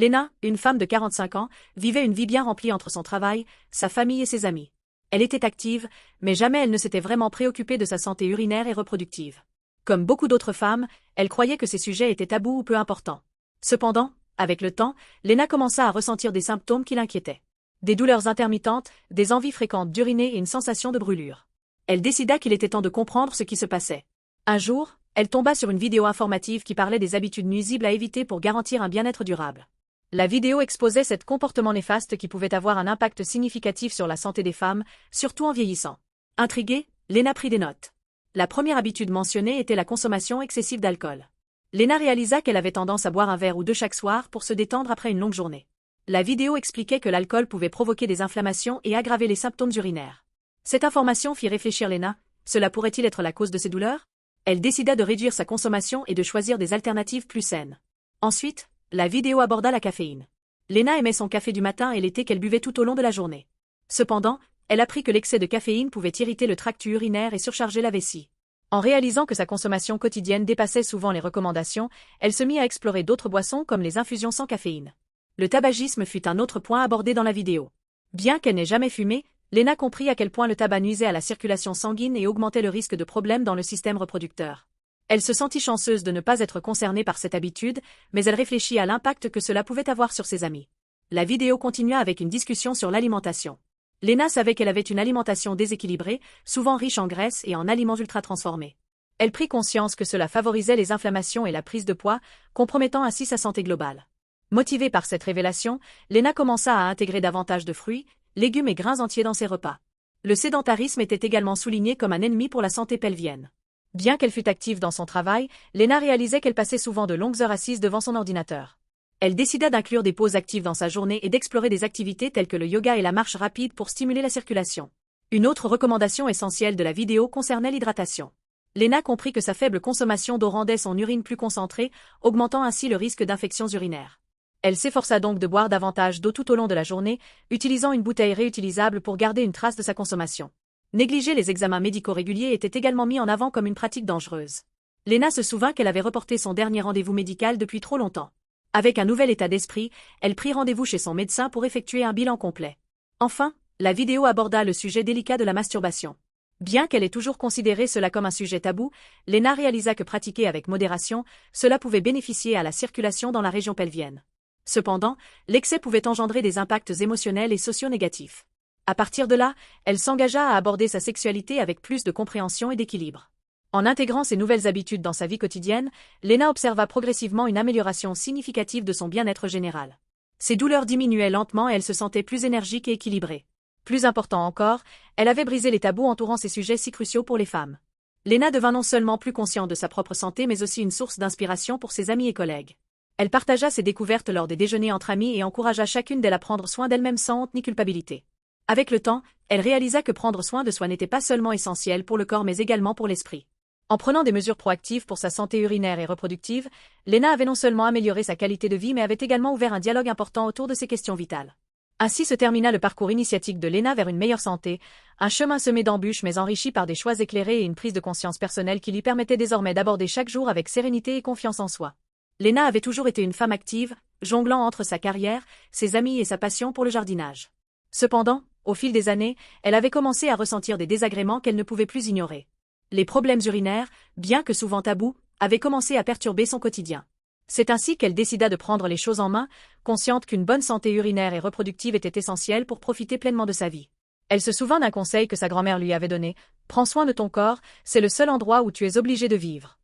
Lena, une femme de 45 ans, vivait une vie bien remplie entre son travail, sa famille et ses amis. Elle était active, mais jamais elle ne s'était vraiment préoccupée de sa santé urinaire et reproductive. Comme beaucoup d'autres femmes, elle croyait que ces sujets étaient tabous ou peu importants. Cependant, avec le temps, Lena commença à ressentir des symptômes qui l'inquiétaient. Des douleurs intermittentes, des envies fréquentes d'uriner et une sensation de brûlure. Elle décida qu'il était temps de comprendre ce qui se passait. Un jour, elle tomba sur une vidéo informative qui parlait des habitudes nuisibles à éviter pour garantir un bien-être durable. La vidéo exposait cet comportement néfaste qui pouvait avoir un impact significatif sur la santé des femmes, surtout en vieillissant. Intriguée, Lena prit des notes. La première habitude mentionnée était la consommation excessive d'alcool. Lena réalisa qu'elle avait tendance à boire un verre ou deux chaque soir pour se détendre après une longue journée. La vidéo expliquait que l'alcool pouvait provoquer des inflammations et aggraver les symptômes urinaires. Cette information fit réfléchir Lena, cela pourrait-il être la cause de ses douleurs? Elle décida de réduire sa consommation et de choisir des alternatives plus saines. Ensuite, la vidéo aborda la caféine. Lena aimait son café du matin et l'été qu'elle buvait tout au long de la journée. Cependant, elle apprit que l'excès de caféine pouvait irriter le tract urinaire et surcharger la vessie. En réalisant que sa consommation quotidienne dépassait souvent les recommandations, elle se mit à explorer d'autres boissons comme les infusions sans caféine. Le tabagisme fut un autre point abordé dans la vidéo. Bien qu'elle n'ait jamais fumé, Lena comprit à quel point le tabac nuisait à la circulation sanguine et augmentait le risque de problèmes dans le système reproducteur. Elle se sentit chanceuse de ne pas être concernée par cette habitude, mais elle réfléchit à l'impact que cela pouvait avoir sur ses amis. La vidéo continua avec une discussion sur l'alimentation. Lena savait qu'elle avait une alimentation déséquilibrée, souvent riche en graisse et en aliments ultra-transformés. Elle prit conscience que cela favorisait les inflammations et la prise de poids, compromettant ainsi sa santé globale. Motivée par cette révélation, Lena commença à intégrer davantage de fruits, légumes et grains entiers dans ses repas. Le sédentarisme était également souligné comme un ennemi pour la santé pelvienne. Bien qu'elle fût active dans son travail, Lena réalisait qu'elle passait souvent de longues heures assise devant son ordinateur. Elle décida d'inclure des pauses actives dans sa journée et d'explorer des activités telles que le yoga et la marche rapide pour stimuler la circulation. Une autre recommandation essentielle de la vidéo concernait l'hydratation. Lena comprit que sa faible consommation d'eau rendait son urine plus concentrée, augmentant ainsi le risque d'infections urinaires. Elle s'efforça donc de boire davantage d'eau tout au long de la journée, utilisant une bouteille réutilisable pour garder une trace de sa consommation. Négliger les examens médicaux réguliers était également mis en avant comme une pratique dangereuse. Lena se souvint qu'elle avait reporté son dernier rendez-vous médical depuis trop longtemps. Avec un nouvel état d'esprit, elle prit rendez-vous chez son médecin pour effectuer un bilan complet. Enfin, la vidéo aborda le sujet délicat de la masturbation. Bien qu'elle ait toujours considéré cela comme un sujet tabou, Lena réalisa que pratiquer avec modération, cela pouvait bénéficier à la circulation dans la région pelvienne. Cependant, l'excès pouvait engendrer des impacts émotionnels et sociaux négatifs. À partir de là, elle s'engagea à aborder sa sexualité avec plus de compréhension et d'équilibre. En intégrant ces nouvelles habitudes dans sa vie quotidienne, Lena observa progressivement une amélioration significative de son bien-être général. Ses douleurs diminuaient lentement et elle se sentait plus énergique et équilibrée. Plus important encore, elle avait brisé les tabous entourant ces sujets si cruciaux pour les femmes. Lena devint non seulement plus consciente de sa propre santé mais aussi une source d'inspiration pour ses amis et collègues. Elle partagea ses découvertes lors des déjeuners entre amis et encouragea chacune d'elles à prendre soin d'elle-même sans honte ni culpabilité. Avec le temps, elle réalisa que prendre soin de soi n'était pas seulement essentiel pour le corps mais également pour l'esprit. En prenant des mesures proactives pour sa santé urinaire et reproductive, Lena avait non seulement amélioré sa qualité de vie mais avait également ouvert un dialogue important autour de ces questions vitales. Ainsi se termina le parcours initiatique de Lena vers une meilleure santé, un chemin semé d'embûches mais enrichi par des choix éclairés et une prise de conscience personnelle qui lui permettait désormais d'aborder chaque jour avec sérénité et confiance en soi. Lena avait toujours été une femme active, jonglant entre sa carrière, ses amis et sa passion pour le jardinage. Cependant, au fil des années, elle avait commencé à ressentir des désagréments qu'elle ne pouvait plus ignorer. Les problèmes urinaires, bien que souvent tabous, avaient commencé à perturber son quotidien. C'est ainsi qu'elle décida de prendre les choses en main, consciente qu'une bonne santé urinaire et reproductive était essentielle pour profiter pleinement de sa vie. Elle se souvint d'un conseil que sa grand-mère lui avait donné: « Prends soin de ton corps, c'est le seul endroit où tu es obligé de vivre. »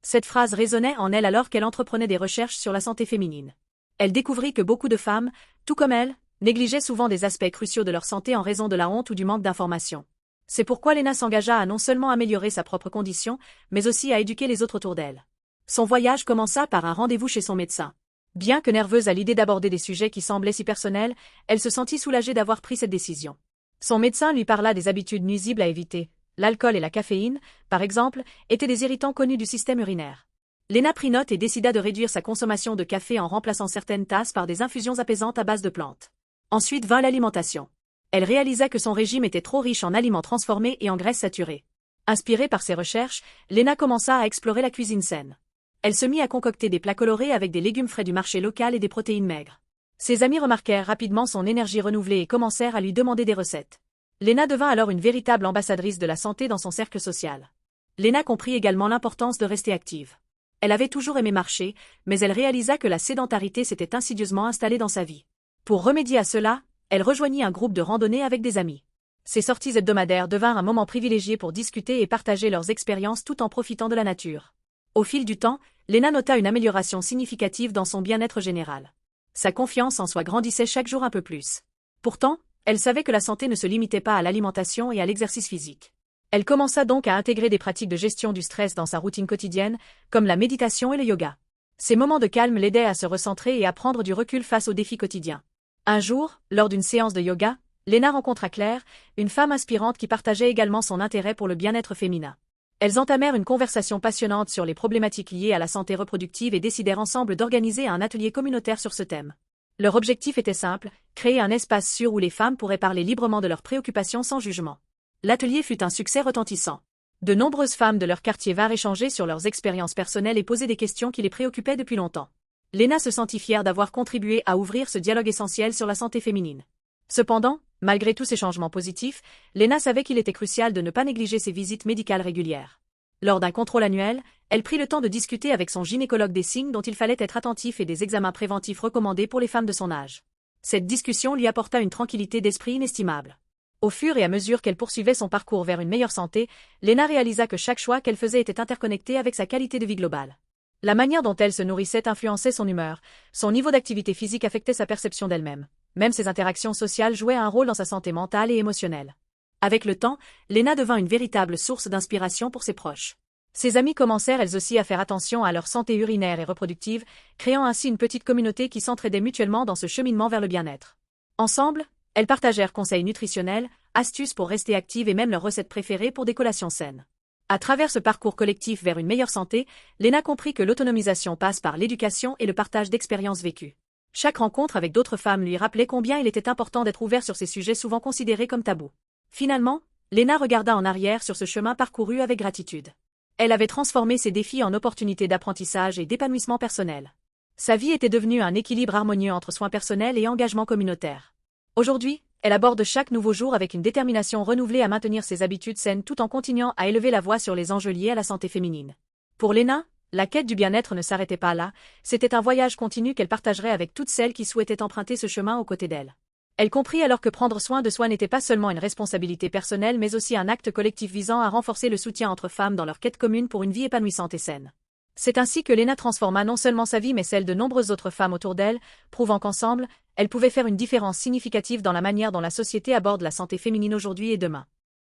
Cette phrase résonnait en elle alors qu'elle entreprenait des recherches sur la santé féminine. Elle découvrit que beaucoup de femmes, tout comme elle, négligeaient souvent des aspects cruciaux de leur santé en raison de la honte ou du manque d'informations. C'est pourquoi Lena s'engagea à non seulement améliorer sa propre condition, mais aussi à éduquer les autres autour d'elle. Son voyage commença par un rendez-vous chez son médecin. Bien que nerveuse à l'idée d'aborder des sujets qui semblaient si personnels, elle se sentit soulagée d'avoir pris cette décision. Son médecin lui parla des habitudes nuisibles à éviter. L'alcool et la caféine, par exemple, étaient des irritants connus du système urinaire. Lena prit note et décida de réduire sa consommation de café en remplaçant certaines tasses par des infusions apaisantes à base de plantes. Ensuite vint l'alimentation. Elle réalisa que son régime était trop riche en aliments transformés et en graisses saturées. Inspirée par ses recherches, Lena commença à explorer la cuisine saine. Elle se mit à concocter des plats colorés avec des légumes frais du marché local et des protéines maigres. Ses amis remarquèrent rapidement son énergie renouvelée et commencèrent à lui demander des recettes. Lena devint alors une véritable ambassadrice de la santé dans son cercle social. Lena comprit également l'importance de rester active. Elle avait toujours aimé marcher, mais elle réalisa que la sédentarité s'était insidieusement installée dans sa vie. Pour remédier à cela, elle rejoignit un groupe de randonnée avec des amis. Ces sorties hebdomadaires devinrent un moment privilégié pour discuter et partager leurs expériences tout en profitant de la nature. Au fil du temps, Lena nota une amélioration significative dans son bien-être général. Sa confiance en soi grandissait chaque jour un peu plus. Pourtant, elle savait que la santé ne se limitait pas à l'alimentation et à l'exercice physique. Elle commença donc à intégrer des pratiques de gestion du stress dans sa routine quotidienne, comme la méditation et le yoga. Ces moments de calme l'aidaient à se recentrer et à prendre du recul face aux défis quotidiens. Un jour, lors d'une séance de yoga, Lena rencontra Claire, une femme inspirante qui partageait également son intérêt pour le bien-être féminin. Elles entamèrent une conversation passionnante sur les problématiques liées à la santé reproductive et décidèrent ensemble d'organiser un atelier communautaire sur ce thème. Leur objectif était simple, créer un espace sûr où les femmes pourraient parler librement de leurs préoccupations sans jugement. L'atelier fut un succès retentissant. De nombreuses femmes de leur quartier vinrent échanger sur leurs expériences personnelles et poser des questions qui les préoccupaient depuis longtemps. Lena se sentit fière d'avoir contribué à ouvrir ce dialogue essentiel sur la santé féminine. Cependant, malgré tous ces changements positifs, Lena savait qu'il était crucial de ne pas négliger ses visites médicales régulières. Lors d'un contrôle annuel, elle prit le temps de discuter avec son gynécologue des signes dont il fallait être attentif et des examens préventifs recommandés pour les femmes de son âge. Cette discussion lui apporta une tranquillité d'esprit inestimable. Au fur et à mesure qu'elle poursuivait son parcours vers une meilleure santé, Lena réalisa que chaque choix qu'elle faisait était interconnecté avec sa qualité de vie globale. La manière dont elle se nourrissait influençait son humeur, son niveau d'activité physique affectait sa perception d'elle-même. Même ses interactions sociales jouaient un rôle dans sa santé mentale et émotionnelle. Avec le temps, Lena devint une véritable source d'inspiration pour ses proches. Ses amies commencèrent elles aussi à faire attention à leur santé urinaire et reproductive, créant ainsi une petite communauté qui s'entraidait mutuellement dans ce cheminement vers le bien-être. Ensemble, elles partagèrent conseils nutritionnels, astuces pour rester actives et même leurs recettes préférées pour des collations saines. À travers ce parcours collectif vers une meilleure santé, Lena comprit que l'autonomisation passe par l'éducation et le partage d'expériences vécues. Chaque rencontre avec d'autres femmes lui rappelait combien il était important d'être ouvert sur ces sujets souvent considérés comme tabous. Finalement, Lena regarda en arrière sur ce chemin parcouru avec gratitude. Elle avait transformé ses défis en opportunités d'apprentissage et d'épanouissement personnel. Sa vie était devenue un équilibre harmonieux entre soins personnels et engagement communautaire. Aujourd'hui, elle aborde chaque nouveau jour avec une détermination renouvelée à maintenir ses habitudes saines tout en continuant à élever la voix sur les enjeux liés à la santé féminine. Pour Lena, la quête du bien-être ne s'arrêtait pas là, c'était un voyage continu qu'elle partagerait avec toutes celles qui souhaitaient emprunter ce chemin aux côtés d'elle. Elle comprit alors que prendre soin de soi n'était pas seulement une responsabilité personnelle mais aussi un acte collectif visant à renforcer le soutien entre femmes dans leur quête commune pour une vie épanouissante et saine. C'est ainsi que Lena transforma non seulement sa vie mais celle de nombreuses autres femmes autour d'elle, prouvant qu'ensemble, elle pouvait faire une différence significative dans la manière dont la société aborde la santé féminine aujourd'hui et demain.